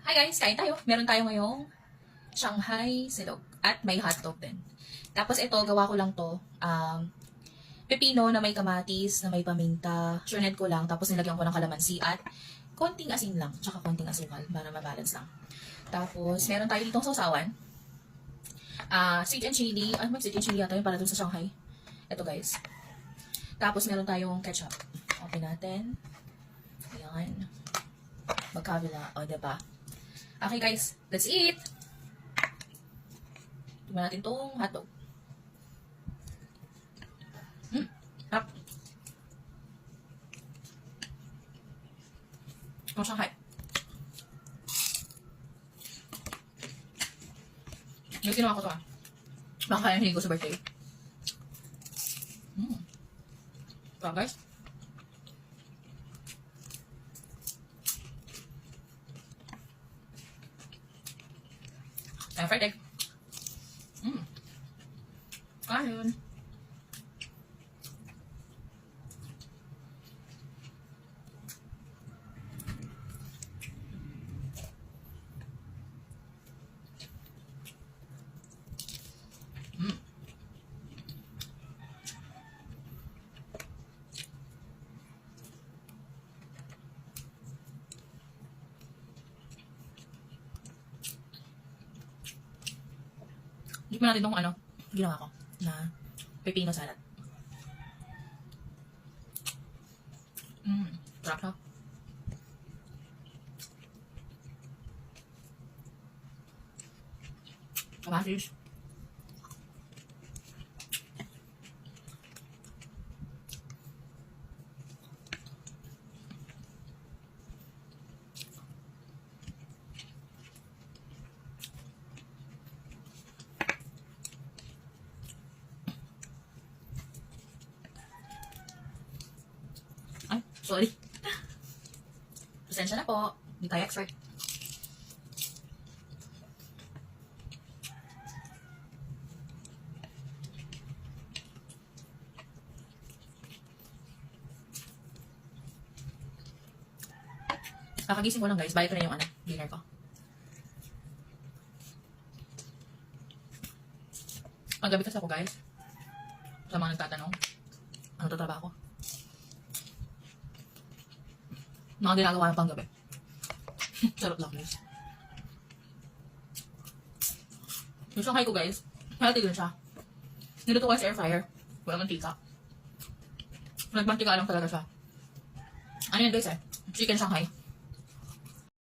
Hi guys, kain tayo. Meron tayo ngayong Shanghai silog at may hotdog din. Tapos ito, gawa ko lang to. Pepino na may kamatis, na may paminta. Shorted ko lang. Tapos nilagyan ko ng kalamansi at konting asin lang. Tsaka konting asukal para mabalance lang. Tapos meron tayo ditong sausawan. Sweet and chili. May sweet and chili yata yun para dun sa Shanghai. Ito guys. Tapos meron tayong ketchup. Open natin. Ayan. Magkabila. O, diba? Okay guys, let's eat! Tignan natin itong hotdog. Harap. Ang Shanghai. Yung ginawa ko to baka kaya hindi ko sa birthday. Ito guys. Fried egg. Ayun. Tikman natin itong ginawa ko na pepino salad. Sarap siya. Kamatis. Sorry. Pasensya na po. Hindi tayo expert. Kakagising ko lang guys. Balik ko na yung dinner ko. Paggabi kasi ako guys. Sa mga nagtatanong. Ano to trabaho ko? Mga ginagawa ng panggabi. Sarap lang guys. Yung Shanghai ko guys, healthy din siya. Niluto ko sa air fryer. Walang mantika. Nagmantika lang talaga siya. Ano yan guys chicken Shanghai.